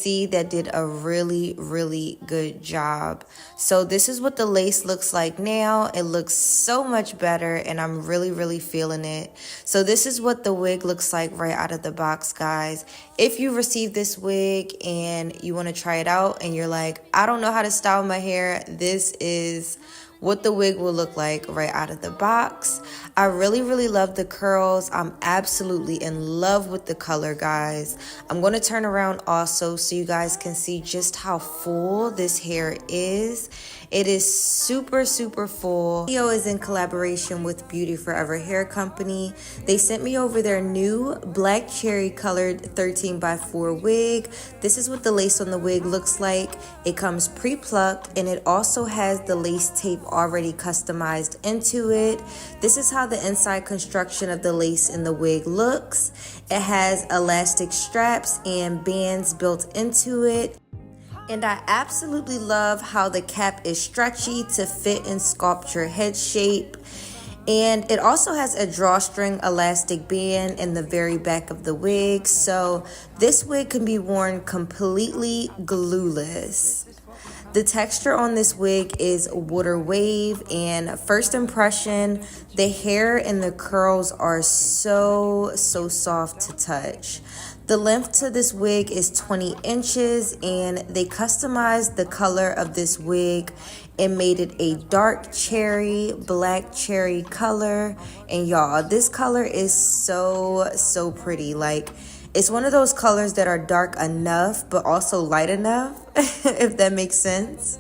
see that did a really good job. So this is what the lace looks like now. It looks so much better and I'm really feeling it. So this is what the wig looks like right out of the box, guys. If you received this wig and you want to try it out and you're like, I don't know how to style my hair, this is what the wig will look like right out of the box. I really love the curls. I'm absolutely in love with the color, guys. I'm going to turn around also so you guys can see just how full this hair is. It is super full. This video is in collaboration with Beauty Forever Hair Company. They sent me over their new black cherry colored 13x4 wig. This is what the lace on the wig looks like. It comes pre-plucked and it also has the lace tape already customized into it. This is how the inside construction of the lace in the wig looks. It has elastic straps and bands built into it. And I absolutely love how the cap is stretchy to fit and sculpt your head shape. And it also has a drawstring elastic band in the very back of the wig. So this wig can be worn completely glueless. The texture on this wig is water wave, and first impression, the hair and the curls are so soft to touch. The length to this wig is 20 inches and they customized the color of this wig and made it a dark cherry, black cherry color. And y'all, this color is so pretty. Like, it's one of those colors that are dark enough but also light enough, if that makes sense.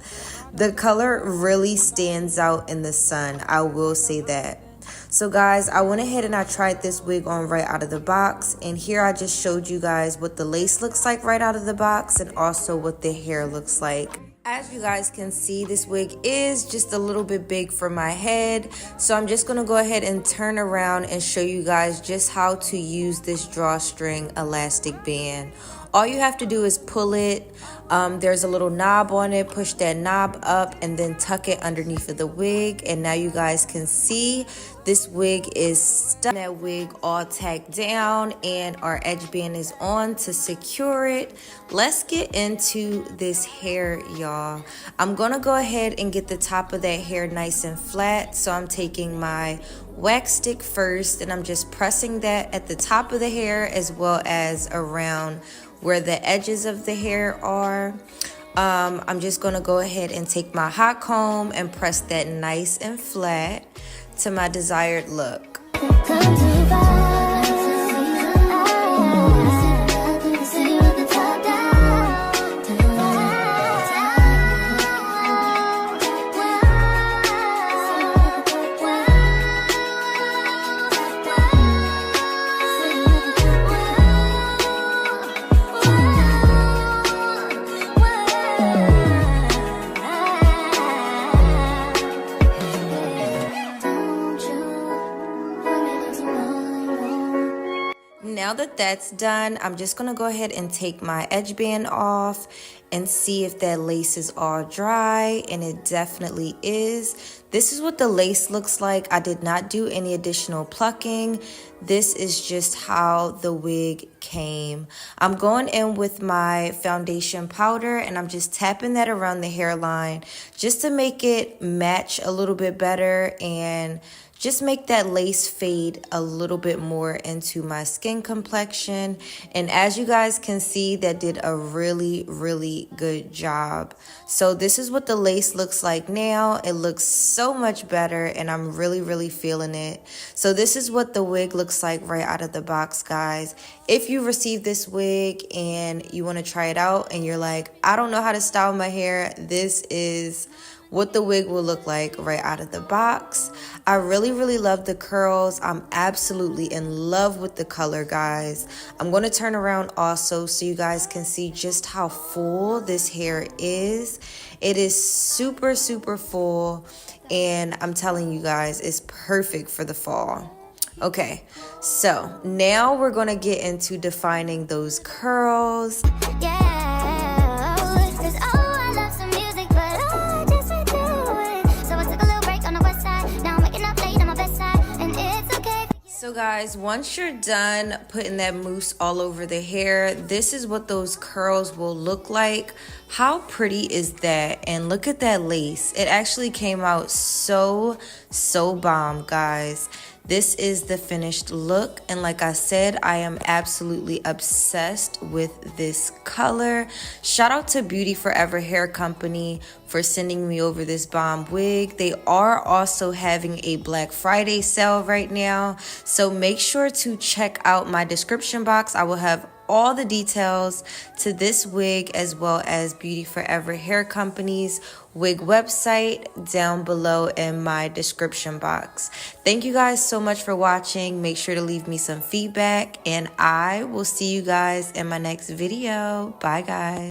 The color really stands out in the sun, I will say that. So guys, I went ahead and I tried this wig on right out of the box, and here I just showed you guys what the lace looks like right out of the box and also what the hair looks like. As you guys can see, this wig is just a little bit big for my head, so I'm just going to go ahead and turn around and show you guys just how to use this drawstring elastic band. All you have to do is pull it. There's a little knob on it. Push that knob up and then tuck it underneath of the wig. And now you guys can see this wig is stuck. That wig all tacked down and our edge band is on to secure it. Let's get into this hair, y'all. I'm gonna go ahead and get the top of that hair nice and flat. So I'm taking my wax stick first and I'm just pressing that at the top of the hair as well as around where the edges of the hair are. I'm just gonna go ahead and take my hot comb and press that nice and flat to my desired look. Now that that's done, I'm just gonna go ahead and take my edge band off and see if that lace is all dry, and it definitely is. This is what the lace looks like. I did not do any additional plucking. This is just how the wig came. I'm going in with my foundation powder and I'm just tapping that around the hairline just to make it match a little bit better and just make that lace fade a little bit more into my skin complexion. And as you guys can see, that did a really good job. So this is what the lace looks like now. It looks so much better and I'm really feeling it. So this is what the wig looks like right out of the box, guys. If you received this wig and you want to try it out and you're like, I don't know how to style my hair, this is what the wig will look like right out of the box. I really love the curls. I'm absolutely in love with the color, guys. I'm going to turn around also so you guys can see just how full this hair is. It is super full, and I'm telling you guys, it's perfect for the fall. Okay, so now we're going to get into defining those curls. So guys, once you're done putting that mousse all over the hair, this is what those curls will look like. How pretty is that? And look at that lace. It actually came out so bomb, guys. This is the finished look, and like I said, I am absolutely obsessed with this color. Shout out to Beauty Forever Hair Company for sending me over this bomb wig. They are also having a Black Friday sale right now, so make sure to check out my description box. I will have all the details to this wig as well as Beauty Forever Hair Company's wig website down below in my description box. Thank you guys so much for watching. Make sure to leave me some feedback, and I will see you guys in my next video. Bye guys.